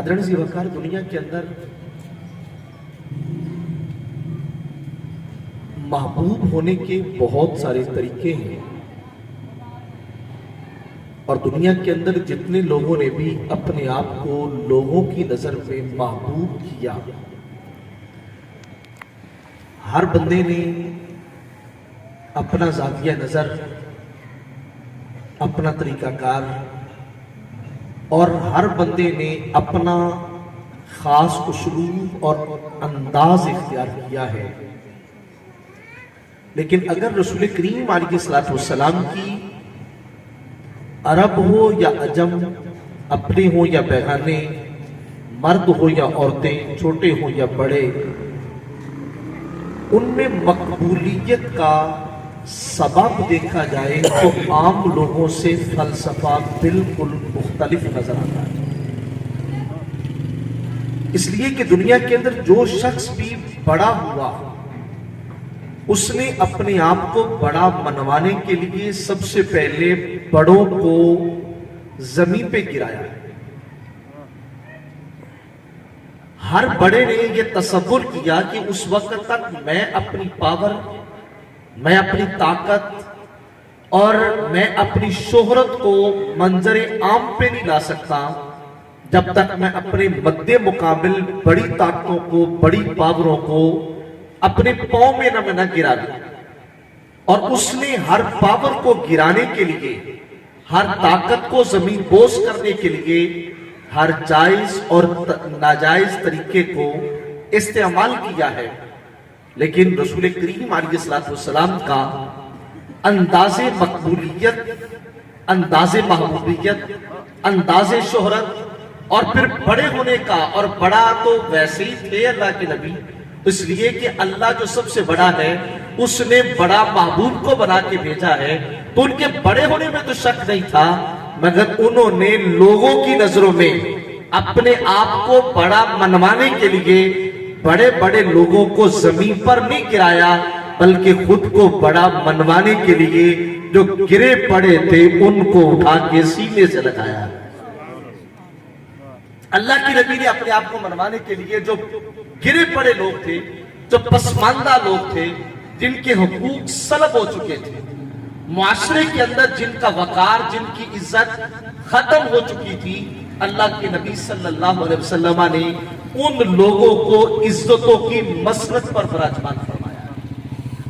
حضرت ذی وقار دنیا کے اندر محبوب ہونے کے بہت سارے طریقے ہیں، اور دنیا کے اندر جتنے لوگوں نے بھی اپنے آپ کو لوگوں کی نظر میں محبوب کیا، ہر بندے نے اپنا زاویہ نظر، اپنا طریقہ کار، اور ہر بندے نے اپنا خاص اسلوب اور انداز اختیار کیا ہے۔ لیکن اگر رسول کریم علیہ السلام کی عرب ہو یا عجم، اپنے ہو یا بیگانے، مرد ہو یا عورتیں، چھوٹے ہو یا بڑے، ان میں مقبولیت کا سبب دیکھا جائے تو عام لوگوں سے فلسفہ بالکل مختلف نظر آتا ہے۔ اس لیے کہ دنیا کے اندر جو شخص بھی بڑا ہوا، اس نے اپنے آپ کو بڑا منوانے کے لیے سب سے پہلے بڑوں کو زمین پہ گرایا ہے۔ ہر بڑے نے یہ تصور کیا کہ اس وقت تک میں اپنی پاور، میں اپنی طاقت اور میں اپنی شہرت کو منظر عام پہ نہیں لا سکتا جب تک میں اپنے مد مقابل بڑی طاقتوں کو، بڑی پاوروں کو اپنے پاؤں میں نہ گرا دیا۔ اور اس نے ہر پاور کو گرانے کے لیے، ہر طاقت کو زمین بوس کرنے کے لیے، ہر جائز اور ناجائز طریقے کو استعمال کیا ہے۔ لیکن رسول کریم علیہ السلام کا انداز مقبولیت، انداز محبوبیت، انداز شہرت اور پھر بڑے ہونے کا، اور بڑا تو ویسے ہی تھے اللہ کے نبی، اس لیے کہ اللہ جو سب سے بڑا ہے اس نے بڑا محبوب کو بنا کے بھیجا ہے، تو ان کے بڑے ہونے میں تو شک نہیں تھا، مگر انہوں نے لوگوں کی نظروں میں اپنے آپ کو بڑا منوانے کے لیے بڑے بڑے لوگوں کو زمین پر نہیں گرایا، بلکہ خود کو بڑا منوانے کے لیے جو گرے پڑے تھے ان کو اٹھا کے سینے سے لگایا۔ اللہ کی نبی نے اپنے آپ کو منوانے کے لیے جو گرے پڑے لوگ تھے، جو پسماندہ لوگ تھے، جن کے حقوق سلب ہو چکے تھے، معاشرے کے اندر جن کا وقار، جن کی عزت ختم ہو چکی تھی، اللہ کے نبی صلی اللہ علیہ وسلم نے ان لوگوں کو عزتوں کی مسرت پر براجمان فرمایا۔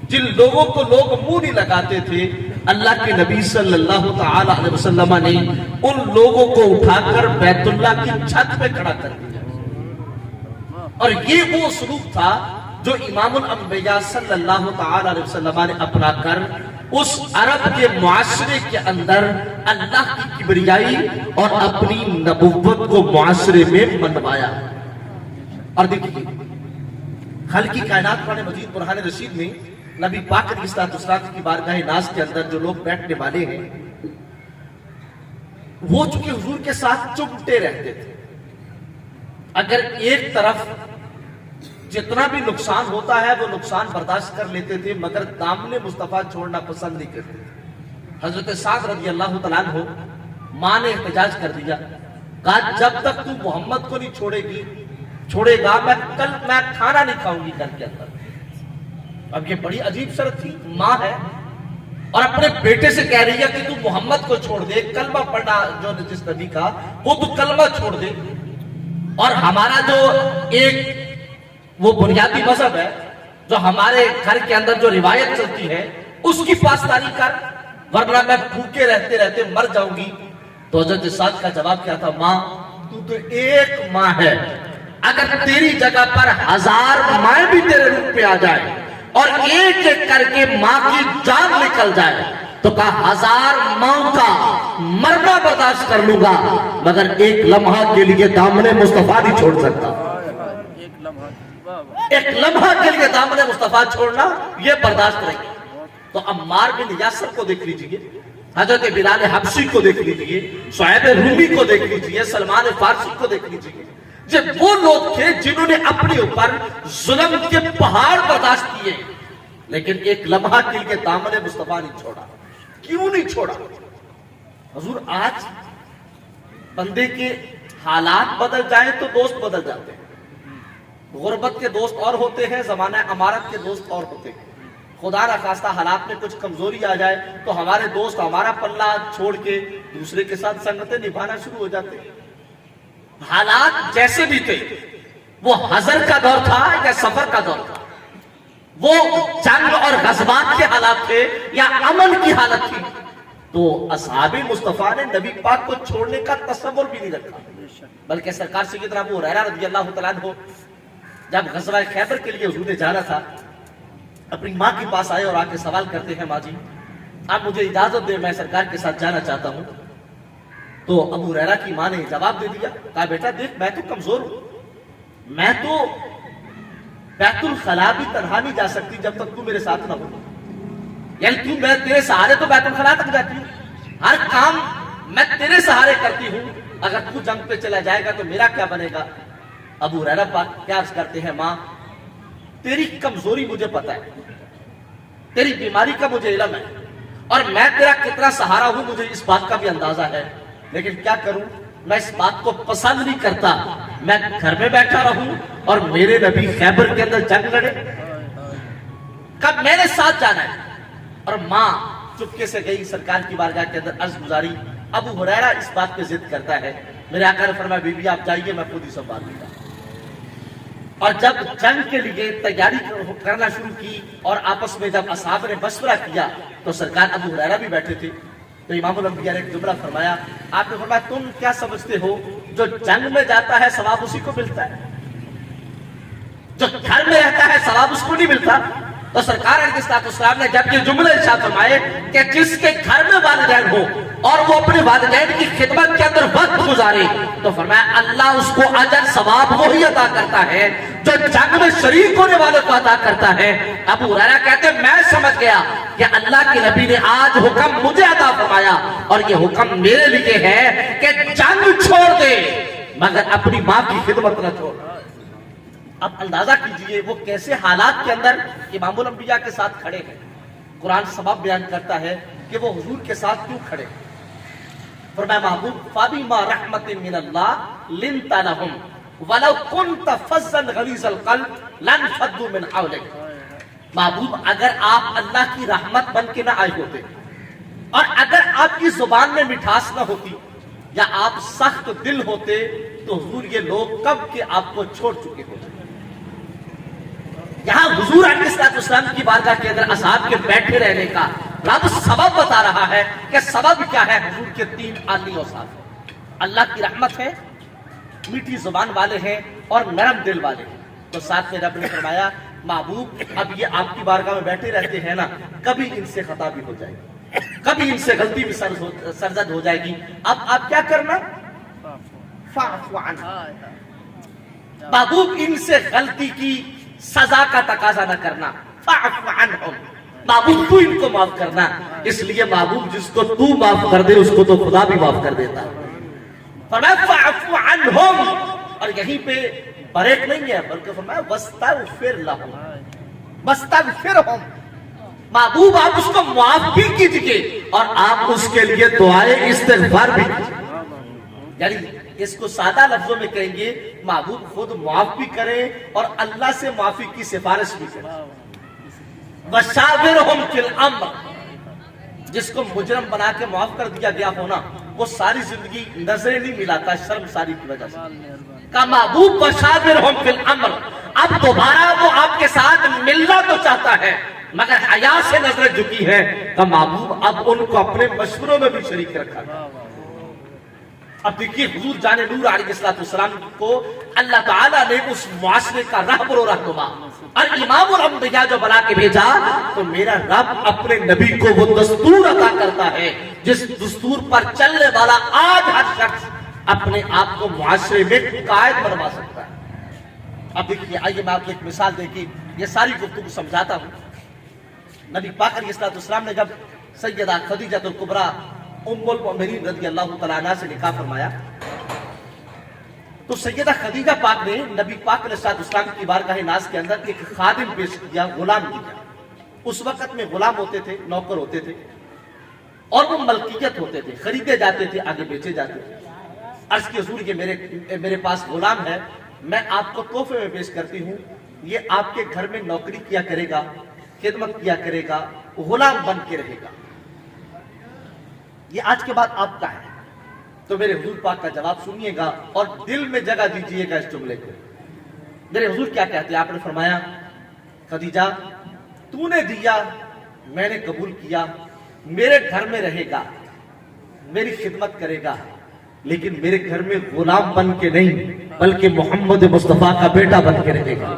جن لوگوں کو لوگ منہ نہیں لگاتے تھے، اللہ کے نبی صلی اللہ تعالی علیہ وسلم نے ان لوگوں کو اٹھا کر بیت اللہ کی چھت پہ کھڑا کر دیا۔ اور یہ وہ سلوک تھا جو امام الانبیاء صلی اللہ تعالی علیہ وسلم نے اپنا کر اس عرب کے معاشرے کے اندر اللہ کی کبریائی اور اپنی نبوت کو معاشرے میں منوایا۔ اور دیکھیے خالق کائنات قرآن مجید برہان رشید میں نبی پاک علیہ السلام کی بارگاہ ناز کے اندر جو لوگ بیٹھنے والے ہیں، وہ چونکہ حضور کے ساتھ چمٹے رہتے تھے۔ اگر ایک طرف جتنا بھی نقصان ہوتا ہے وہ نقصان برداشت کر لیتے تھے، مگر دامن مصطفیٰ چھوڑنا پسند نہیں کرتے تھے۔ حضرت سعد رضی اللہ تعالیٰ عنہ، ماں نے احتجاج کر دیا، کہا جب تک تو محمد کو نہیں چھوڑے گا میں کھانا نہیں کھاؤں گی گھر کے اندر۔ اب یہ بڑی عجیب شرط تھی، ماں ہے اور اپنے بیٹے سے کہہ رہی ہے کہ تو محمد کو چھوڑ دے، کلمہ پڑھنا جو جس نبی کا وہ تو کلمہ چھوڑ دے، اور ہمارا جو ایک وہ بنیادی مذہب ہے جو ہمارے گھر کے اندر جو روایت چلتی ہے اس کی پاسداری کر، ورنہ میں بھوکے رہتے رہتے مر جاؤں گی۔ تو حضرت سعد کا جواب کیا تھا، ماں تو ایک ماں ہے، اگر تیری جگہ پر 1000 مائیں بھی تیرے روپ پہ آ جائے اور ایک ایک کر کے ماں کی جان نکل جائے تو کہا 1000 ماں کا مرنا برداشت کر لوں گا، مگر ایک لمحہ کے لیے دامن مصطفیٰ نہیں چھوڑ سکتا۔ ایک لمحہ کے لیے دامن مصطفیٰ چھوڑنا یہ برداشت نہیں۔ تو عمار بن یاسر کو دیکھ لیجئے، حضرت بلال حبشی کو دیکھ لیجئے، صہیب رومی کو دیکھ لیجئے، سلمان فارسی کو دیکھ لیجئے، جب وہ لوگ تھے جنہوں نے اپنے اوپر ظلم کے پہاڑ برداشت کیے، لیکن ایک لمحہ کے لیے دامن مصطفیٰ نہیں چھوڑا۔ کیوں نہیں چھوڑا؟ حضور آج بندے کے حالات بدل جائیں تو دوست بدل جاتے ہیں. غربت کے دوست اور ہوتے ہیں, زمانہ امارت کے دوست اور ہوتے ہیں. خدا نہ خواستہ حالات میں کچھ کمزوری آ جائے تو ہمارے دوست ہمارا پلہ چھوڑ کے دوسرے کے ساتھ سنگتیں نبھانا شروع ہو جاتے ہیں. حالات جیسے بھی تھے, وہ حضر کا دور تھا یا سفر کا دور تھا, وہ جنگ اور غزوات کے حالات تھے یا امن کی حالت تھی, تو اصحاب مصطفیٰ نے نبی پاک کو چھوڑنے کا تصور بھی نہیں رکھا. بلکہ سرکار سیدنا ابو ہریرہ رضی اللہ تعالیٰ عنہ جب غزوہ خیبر کے لیے حضور نے جانا تھا, اپنی ماں کے پاس آئے اور آ کے سوال کرتے ہیں, ماں جی آپ مجھے اجازت دیں, میں سرکار کے ساتھ جانا چاہتا ہوں. تو ابو ہریرہ کی ماں نے جواب دے دیا, کہا بیٹا دیکھ میں تو کمزور ہوں, میں تو بیت الخلا بھی تنہا نہیں جا سکتی جب تک تو میرے ساتھ نہ ہو. یعنی میں تیرے سہارے تو بیت الخلا تک جاتی ہوں, ہر کام میں تیرے سہارے کرتی ہوں, اگر تو جنگ پہ چلا جائے گا تو میرا کیا بنے گا. ابو ہریرہ پاک کیا عرض کرتے ہیں, ماں تیری کمزوری مجھے پتا ہے, تیری بیماری کا مجھے علم ہے, اور میں تیرا کتنا سہارا ہوں مجھے اس بات کا بھی اندازہ ہے, لیکن کیا کروں, میں اس بات کو پسند نہیں کرتا, میں گھر میں بیٹھا رہوں اور میرے نبی خیبر کے اندر جنگ لڑے, کب میرے ساتھ جانا ہے. اور ماں چپکے سے گئی سرکار کی بارگاہ کے اندر عرض گزاری. ابو ہریرہ اس بات پہ ضد کرتا ہے, میرے آقا نے فرمایا بی بی آپ جائیے, میں خود ہی سنبھالوں گا. اور جب جنگ کے لیے تیاری کرنا شروع کی اور آپس میں جب اصحاب نے مشورہ کیا تو سرکار ابو ہریرہ بھی بیٹھے تھے, تو امام الانبیاء نے ایک جملہ فرمایا. آپ نے فرمایا تم کیا سمجھتے ہو, جو جنگ میں جاتا ہے ثواب اسی کو ملتا ہے, جو گھر میں رہتا ہے ثواب اس کو نہیں ملتا. تو سرکار علیہ السلام نے جب یہ جملے ارشاد فرمائے کہ جس کے گھر میں والدین ہو اور وہ اپنے والدین کی خدمت کے اندر وقت گزارے, تو فرمایا اللہ اس کو اجر ثواب وہی عطا کرتا ہے جو جنگ میں شریک ہونے والے کو عطا کرتا ہے. ابو ہریرہ کہتے ہیں میں سمجھ گیا کہ اللہ کے نبی نے آج حکم مجھے عطا فرمایا, اور یہ حکم میرے لیے ہے کہ جنگ چھوڑ دے مگر اپنی ماں کی خدمت نہ چھوڑ. اب اندازہ کیجئے وہ کیسے حالات کے اندر امام الانبیاء کے ساتھ کھڑے ہیں. قرآن سبب بیان کرتا ہے کہ وہ حضور کے ساتھ کیوں کھڑے. فرمایا محبوب فَبِمَا رَحْمَةٍ مِّنَ اللَّهِ لِنْتَ لَهُمْ وَلَوْ كُنْتَ فَظًّا غَلِيظَ الْقَلْبِ لَانفَضُّوا مِنْ حَوْلِكَ. محبوب اگر آپ اللہ کی رحمت بن کے نہ آئے ہوتے, اور اگر آپ کی زبان میں مٹھاس نہ ہوتی, یا آپ سخت دل ہوتے, تو حضور یہ لوگ کب کے آپ کو چھوڑ چکے ہوتے. یہاں حضور علیہ السلام کی بارگاہ کے اندر اصحاب کے بیٹھے رہنے کا رب سبب بتا رہا ہے کہ سبب کیا ہے. حضور کے 3 عالی اوصاف ہیں, اللہ کی رحمت ہے, میٹھی زبان والے ہیں اور نرم دل والے ہیں. تو ساتھ میں رب نے فرمایا محبوب اب یہ آپ کی بارگاہ میں بیٹھے رہتے ہیں نا, کبھی ان سے خطا بھی ہو جائے گی, کبھی ان سے غلطی بھی سرزد ہو جائے گی. اب آپ کیا کرنا, فاعف عنہم, محبوب ان سے غلطی کی سزا کا تقاضا نہ کرنا. فاعف عنہم, محبوب تو ان کو معاف کرنا. اس لیے محبوب جس کو تو معاف کر دے اس کو تو خدا بھی معاف کر دیتا. فرمایا فاعف عنہم, اور یہیں پہ بریک نہیں ہے بلکہ فرمایا واستغفر لہم, واستغفرہم. محبوب آپ اس کو معاف بھی کیجئے اور آپ اس کے لیے دعائیں استغفار بھی کیجئے. یعنی اس کو سادہ لفظوں میں کہیں گے محبوب خود معاف بھی کریں اور اللہ سے معافی کی سفارش بھی کریں. وَشَاوِرْهُمْ فِي الْأَمْرِ, جس کو مجرم بنا کے معاف کر دیا گیا ہونا وہ ساری زندگی نظریں نہیں ملاتا شرم ساری کی وجہ سے. کہ محبوب وَشَاوِرْهُمْ فِي الْأَمْرِ, اب دوبارہ وہ آپ کے ساتھ ملنا تو چاہتا ہے مگر حیا سے نظریں جھکی ہے. کہ محبوب اب ان کو اپنے مشوروں میں بھی شریک رکھا تھا. اب دیکھیے حضور جان نور علیہ السلام کو اللہ تعالیٰ نے اس معاشرے کا رہبر و رہنما اور امام الانبیاء جو بنا کے بھیجا, تو میرا رب اپنے نبی کو وہ دستور عطا کرتا ہے جس دستور پر چلنے والا آج ہر شخص اپنے آپ کو معاشرے میں قائد بنوا سکتا ہے. اب دیکھیے آئیے میں آپ کو ایک مثال دے کے یہ ساری گفتگو سمجھاتا ہوں. نبی پاک علیہ السلام نے جب سیدہ خدیجہ الکبریٰ ام المؤمنین رضی اللہ تعالیٰ عنہ سے نکاح فرمایا, تو سیدہ خدیجہ پاک نے نبی پاک علیہ السلام کی بارگاہ ناز کے اندر ایک خادم پیش کیا, غلام کیا. اس وقت میں غلام ہوتے تھے, نوکر ہوتے تھے, اور وہ ملکیت ہوتے تھے, خریدے جاتے تھے, آگے بیچے جاتے تھے. عرض کی حضور یہ میرے پاس غلام ہے، میں آپ کو تحفے میں پیش کرتی ہوں، یہ آپ کے گھر میں نوکری کیا کرے گا، خدمت کیا کرے گا، غلام بن کے رہے گا، یہ آج کے بعد آپ کا ہے۔ تو میرے حضور پاک کا جواب سنیے گا اور دل میں جگہ دیجئے گا اس جملے کو۔ میرے حضور کیا کہتے ہیں؟ آپ نے فرمایا خدیجہ تو نے دیا، میں نے قبول کیا، میرے گھر میں رہے گا، میری خدمت کرے گا، لیکن میرے گھر میں غلام بن کے نہیں بلکہ محمد مصطفیٰ کا بیٹا بن کے رہے گا۔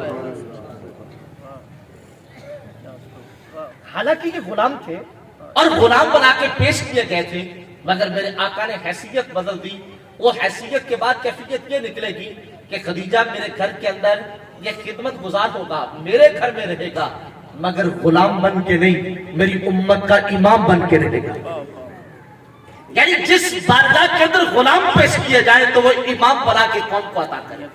حالانکہ یہ غلام تھے اور غلام بنا کے پیش کیے گئے تھے، مگر میرے آقا نے حیثیت بدل دی۔ وہ حیثیت کے بعد کیفیت یہ نکلے گی کہ خدیجہ میرے گھر کے اندر یہ خدمت گزار ہوگا، میرے گھر میں رہے گا، مگر غلام بن کے نہیں، میری امت کا امام بن کے رہے گا۔ یعنی جس بارگاہ کے اندر غلام پیش کیے جائے تو وہ امام بنا کے قوم کو عطا کرے۔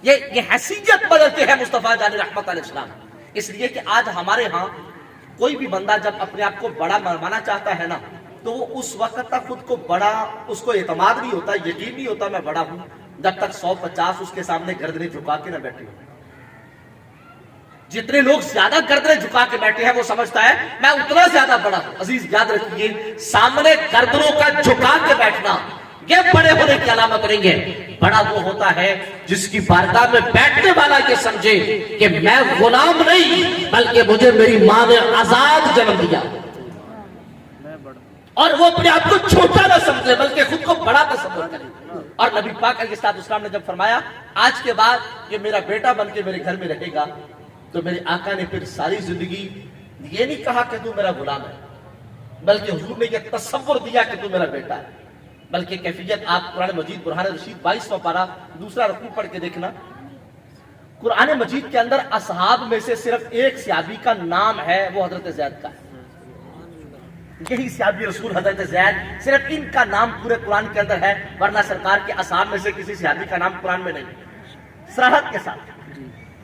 یہ حیثیت بدلتے ہیں مصطفیٰ جان رحمت علیہ السلام۔ اس لیے کہ آج ہمارے ہاں کوئی بھی بندہ جب اپنے آپ کو بڑا مانا چاہتا ہے نا، تو وہ اس وقت تک خود کو بڑا، اس کو اعتماد نہیں ہوتا، یقین نہیں ہوتا میں بڑا ہوں، جب تک 150 اس کے سامنے گردنیں جھکا کے نہ بیٹھے ہوں۔ جتنے لوگ زیادہ گردنیں جھکا کے بیٹھے ہیں وہ سمجھتا ہے میں اتنا زیادہ بڑا ہوں۔ عزیز یاد رکھیے، سامنے گردنوں کا جھکا کے بیٹھنا یہ بڑے ہونے کی علامت نہیں ہے۔ بڑا وہ ہوتا ہے جس کی بارگاہ میں بیٹھنے والا یہ سمجھے کہ میں غلام نہیں بلکہ مجھے میری ماں نے آزاد جنم دیا، اور وہ اپنے آپ کو چھوٹا نہ سمجھے بلکہ خود کو بڑا تصور کرے۔ اور نبی پاک علیہ السلام نے جب فرمایا آج کے بعد یہ میرا بیٹا بن کے میرے گھر میں رہے گا، تو میرے آقا نے پھر ساری زندگی یہ نہیں کہا کہ تو میرا غلام ہے، بلکہ حضور نے یہ تصور دیا کہ تو میرا بیٹا ہے۔ بلکہ کیفیت آپ قرآن مجید برہان رشید 22واں پارہ دوسرا رکوع پڑھ کے دیکھنا، قرآن مجید کے اندر اصحاب میں سے صرف ایک صحابی کا نام ہے، وہ حضرت زید کا ہے۔ یہی صحابی رسول حضرت زید، صرف ان کا نام پورے قرآن کے اندر ہے، ورنہ سرکار کے اصحاب میں سے کسی صحابی کا نام قرآن میں نہیں۔ صراحت کے ساتھ،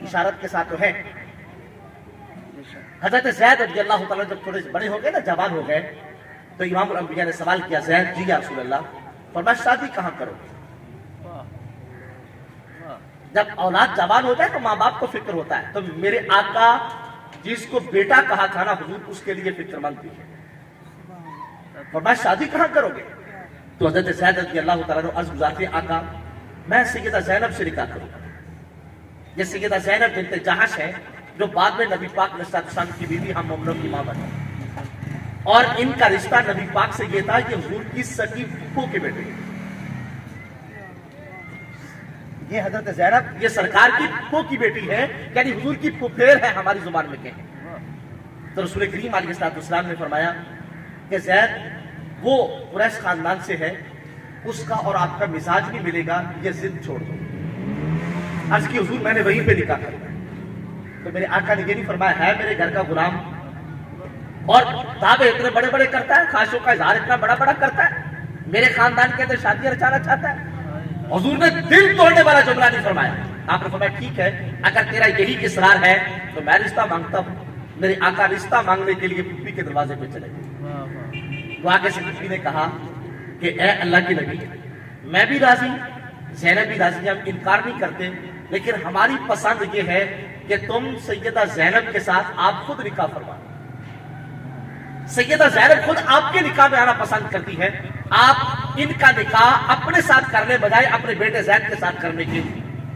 اشارت کے ساتھ تو ہے۔ حضرت زید رضی اللہ تعالیٰ جب تھوڑے بڑے ہو گئے نا، جوان ہو گئے، تو امام الانبیاء نے سوال کیا زید جی یا رسول اللہ، فرمایا شادی کہاں کرو؟ جب اولاد جوان ہوتا ہے تو ماں باپ کو فکر ہوتا ہے، تو میرے آقا جس کو بیٹا کہا تھا نا حضور، اس کے لیے فکر مند تھی۔ فرمایا شادی کہاں کرو گے؟ تو حضرت زید رضی اللہ تعالیٰ نے عرض گزارتے آقا میں سیدہ زینب سے نکاح کروں گا۔ یہ سیدہ زینب بنت جہش ہے جو بعد میں نبی پاک علیہ السلام کی بیوی ہم مومنوں کی ماں بنی، اور ان کا رشتہ نبی پاک سے یہ تھا کہ حضور کی سکی پھوپھو کے بیٹے، یہ حضرت زینب یہ سرکار کی پھوپھو کی بیٹی ہے، یعنی حضور کی پھوپھیر ہے ہماری زبان میں کہیں۔ تو رسول کریم علیہ السلام نے فرمایا کہ زید وہ قریش خاندان سے ہے، اس کا اور آپ کا مزاج نہیں ملے گا، یہ ضد چھوڑ دو۔ عرض کی حضور میں نے وہیں پہ نکاح کرنا۔ تو میرے آقا نے یہ نہیں فرمایا ہے میرے گھر کا غلام اور دعوے اتنے بڑے بڑے کرتا ہے، خواہشوں کا اظہار اتنا بڑا بڑا کرتا ہے، میرے خاندان کے اندر شادیاں رچانا چاہتا ہے۔ حضور نے دل توڑنے والا جملہ نہیں فرمایا۔ آپ نے فرمایا ٹھیک ہے، اگر تیرا یہی اصرار ہے تو میں رشتہ مانگتا ہوں۔ میرے آقا رشتہ مانگنے کے لیے پھوپھی کے دروازے پہ چلے گئے۔ تو آگے سے پھوپھی نے کہا کہ اے اللہ کی نبی، میں بھی راضی، زینب بھی راضی، ہم انکار نہیں کرتے، لیکن ہماری پسند یہ ہے کہ تم سیدہ زینب کے ساتھ آپ خود نکاح فرما۔ سیدہ زینب خود آپ کے نکاح میں آنا پسند کرتی ہے، آپ ان کا نکاح اپنے ساتھ کرنے بجائے اپنے بیٹے زید کے ساتھ کرنے کے۔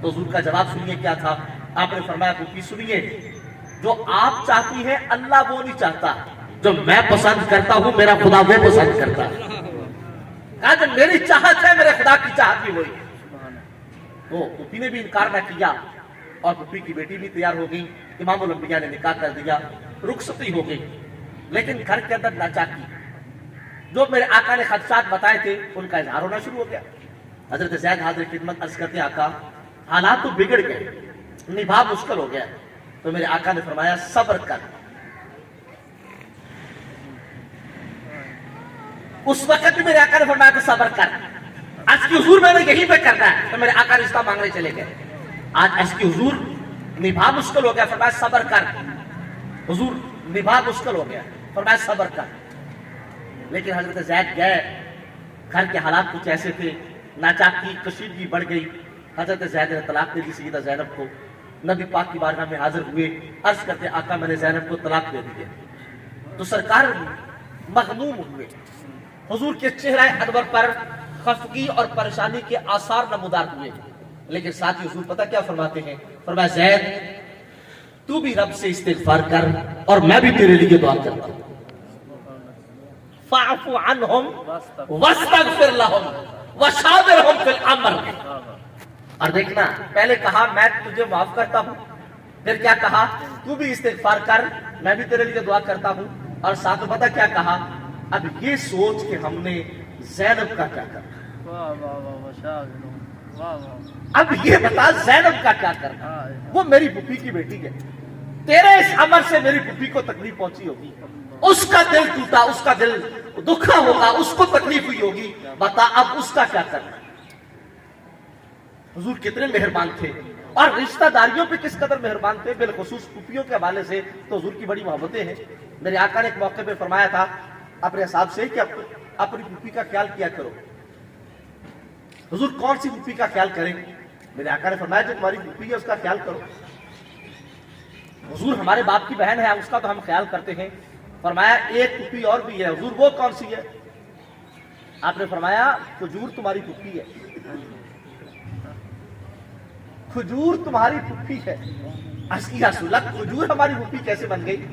تو حضور کا جواب سنیے کیا تھا۔ آپ نے فرمایا پھوپھی سنیے، جو آپ چاہتی ہے اللہ وہ نہیں چاہتا، جو میں پسند کرتا ہوں میرا خدا وہ پسند کرتا ہے۔ کہا جو میری چاہت ہے میرے خدا کی چاہت بھی وہی۔ تو پھوپھی نے بھی انکار نہ کیا اور پھوپھی کی بیٹی بھی تیار ہو گئی، امام الانبیاء نے نکاح کر دیا، رخصتی ہو گئی۔ لیکن گھر کے اندر ناچاکی، جو میرے آقا نے خدشات بتائے تھے ان کا اظہار ہونا شروع ہو گیا۔ حضرت زید حاضر خدمت عرض کرتے آقا حالات تو بگڑ گئے، نبھا مشکل ہو گیا۔ تو میرے آقا نے فرمایا صبر کر۔ اس وقت بھی میرے آقا نے فرمایا کہ صبر کر، آج کی حضور میں نے یہی پہ کرنا ہے۔ تو میرے آقا رشتہ مانگنے چلے گئے۔ آج اس کی حضور نبھا مشکل ہو گیا، فرمایا صبر کر۔ حضور نبھا مشکل ہو گیا، فرمایا صبر کر۔ لیکن حضرت زید گئے گھر کے حالات کچھ ایسے تھے، ناچاک کی کشیدگی بڑھ گئی، حضرت زید نے طلاق دے دی سیدہ زینب کو. نبی پاک کی بارگاہ میں حاضر ہوئے، عرض کرتے آقا میں نے زینب کو طلاق دے دی ہے. تو سرکار مغموم ہوئے، حضور کے چہرہ انور پر خفگی اور پریشانی کے آثار نمودار ہوئے. لیکن ساتھ ہی حضور پتہ کیا فرماتے ہیں؟ فرمایا زید تو بھی رب سے استغفار کر اور میں بھی تیرے لیے دعا کرتا ہوں. فاعف عنہم واستغفر لہم وشاورہم فی الامر. اور دیکھنا، پہلے کہا میں تجھے معاف کرتا ہوں، پھر کیا کہا؟ تو بھی استغفار کر، میں بھی تیرے لیے دعا کرتا ہوں. اور ساتھ پتہ کیا کہا؟ اب یہ سوچ کہ ہم نے زینب کا کیا کرنا، اب یہ بتا زینب کا کیا کرنا. وہ میری پھوپھی کی بیٹی ہے، تیرے اس عمل سے میری پھوپھی کو تکلیف پہنچی ہوگی، اس کا دل ٹوٹا، اس کا دل دکھا ہوگا، اس کو تکلیف ہوئی ہوگی، بتا اب اس کا کیا کرنا. حضور کتنے مہربان تھے اور رشتہ داریوں پہ کس قدر مہربان تھے، بالخصوص پھوپھیوں کے حوالے سے تو حضور کی بڑی محبتیں ہیں. میرے آقا نے ایک موقع پہ فرمایا تھا اپنے اصحاب سے کہ اپنی پھوپھی کا خیال کیا کرو. حضور کون سی پھوپھی کا خیال کریں؟ میرے آقا نے فرمایا جو تمہاری پھوپھی ہے اس کا خیال کرو. حضور ہمارے باپ کی بہن ہے، اس کا تو ہم خیال کرتے ہیں. فرمایا ایک پھوپھی اور بھی ہے. حضور وہ کون سی ہے؟ آپ نے فرمایا کھجور تمہاری پھوپھی ہے. کھجور تمہاری پھوپھی ہے. یا رسول اللہ کھجور ہماری پھوپھی کیسے بن گئی؟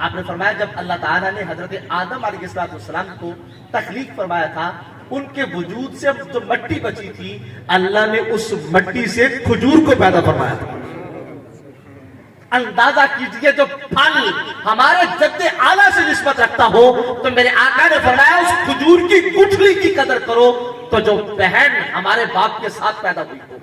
آپ نے فرمایا جب اللہ تعالیٰ نے حضرت آدم علیہ السلام کو تخلیق فرمایا تھا، ان کے وجود سے جو مٹی بچی تھی اللہ نے اس مٹی سے کھجور کو پیدا فرمایا تھا. اندازہ کیجئے جو پھل ہمارے جد اعلیٰ سے نسبت رکھتا ہو تو میرے آقا نے فرمایا اس کھجور کی گٹھلی کی قدر کرو. تو جو بہن ہمارے باپ کے ساتھ پیدا ہوئی ہو،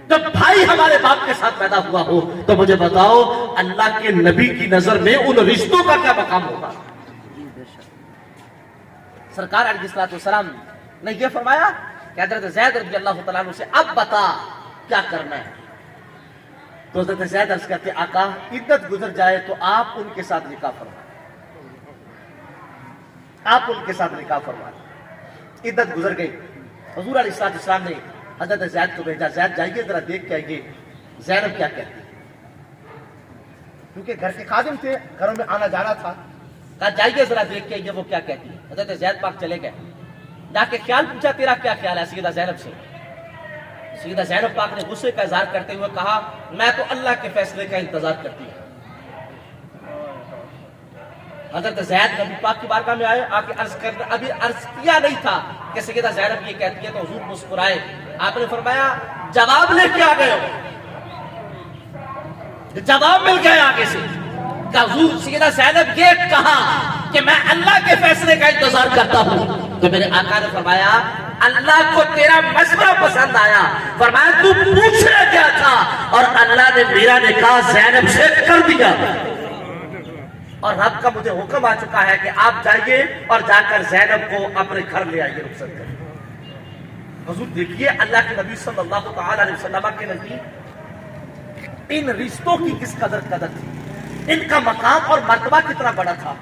جب بھائی ہمارے باپ کے ساتھ پیدا ہوا ہو، تو مجھے بتاؤ اللہ کے نبی کی نظر میں ان رشتوں کا کیا مقام ہوگا. سرکار علیہ السلام نے یہ فرمایا کہ حضرت زید رضی اللہ تعالیٰ عنہ سے اب بتا کیا کرنا ہے. تو حضرت زید عرض کرتے آقا عدت گزر جائے تو آپ ان کے ساتھ نکاح فرمائیں، آپ ان کے ساتھ نکاح فرمائیں. عدت گزر گئی. حضور علیہ السلام نے حضرت زید کو بھیجا، زید جائیے ذرا دیکھ کے آئیے زینب کیا کہتی. کیونکہ گھر کے خادم تھے، گھروں میں آنا جانا تھا. کہا جائیے ذرا دیکھ کے آئیے وہ کیا کہتی ہے. حضرت زید پاک چلے گئے، جا کے خیال پوچھا تیرا کیا خیال ہے سیدہ زینب سے. سیدہ زینب پاک نے غصے کا اظہار کرتے ہوئے کہا میں تو اللہ کے فیصلے کا انتظار کرتی ہوں. حضرت زید نبی پاک کی بارگاہ میں آئے، آ کے عرض کرنے ابھی عرض کیا نہیں تھا کہ سیدہ زینب یہ کہتی ہے. تو حضور مسکرائے، آپ نے فرمایا جواب لے کے آ گئے ہو. جواب مل گئے آگے سے کہ حضور سیدہ زینب یہ کہا کہ میں اللہ کے فیصلے کا انتظار کرتا ہوں. تو میرے آقا نے فرمایا اللہ کو تیرا مشورہ پسند آیا. فرمایا تو پوچھنا کیا تھا؟ اور اللہ نے میرا نکاح زینب سے کر دیا اور رب کا مجھے حکم آ چکا ہے کہ آپ جائیے اور جا کر زینب کو اپنے گھر لے آئیے رخصت کر. حضور دیکھیے اللہ کے نبی صلی اللہ تعالی علیہ وسلم کے نزدیک ان رشتوں کی کس قدر تھی، ان کا مقام اور مرتبہ کتنا بڑا تھا.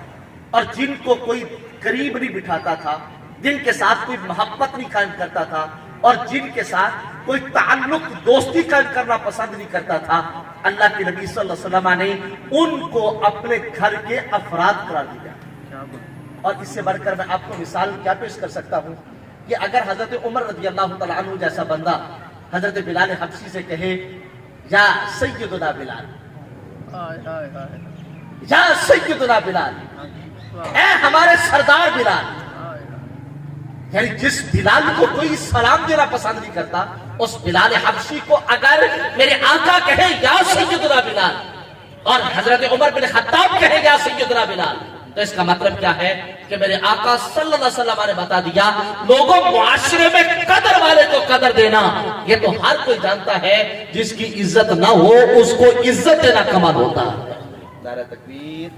اور جن کو کوئی قریب نہیں بٹھاتا تھا، جن کے ساتھ کوئی محبت نہیں قائم کرتا تھا، اور جن کے ساتھ کوئی تعلق دوستی قائم کرنا پسند نہیں کرتا تھا، اللہ کے نبی صلی اللہ علیہ وسلم نے ان کو اپنے گھر کے افراد قرار دیا. اور اس سے بڑھ کر میں آپ کو مثال کیا پیش کر سکتا ہوں کہ اگر حضرت عمر رضی اللہ تعالیٰ عنہ جیسا بندہ حضرت بلال حبشی سے کہے یا سیدنا بلال، یا سیدنا بلال، اے ہمارے سردار بلال، یعنی جس بلال کو کوئی سلام دینا پسند نہیں کرتا، اس بلال حبشی کو اگر میرے آقا کہے یا سیدنا بلال اور حضرت عمر بن خطاب کہے یا سیدنا بلال، تو اس کا مطلب کیا ہے کہ میرے آقا صلی اللہ علیہ وسلم نے بتا دیا لوگوں معاشرے میں قدر والے کو قدر دینا یہ تو ہر کوئی جانتا ہے، جس کی عزت نہ ہو اس کو عزت دینا کمال ہوتا ہے. نعرہ تکبیر.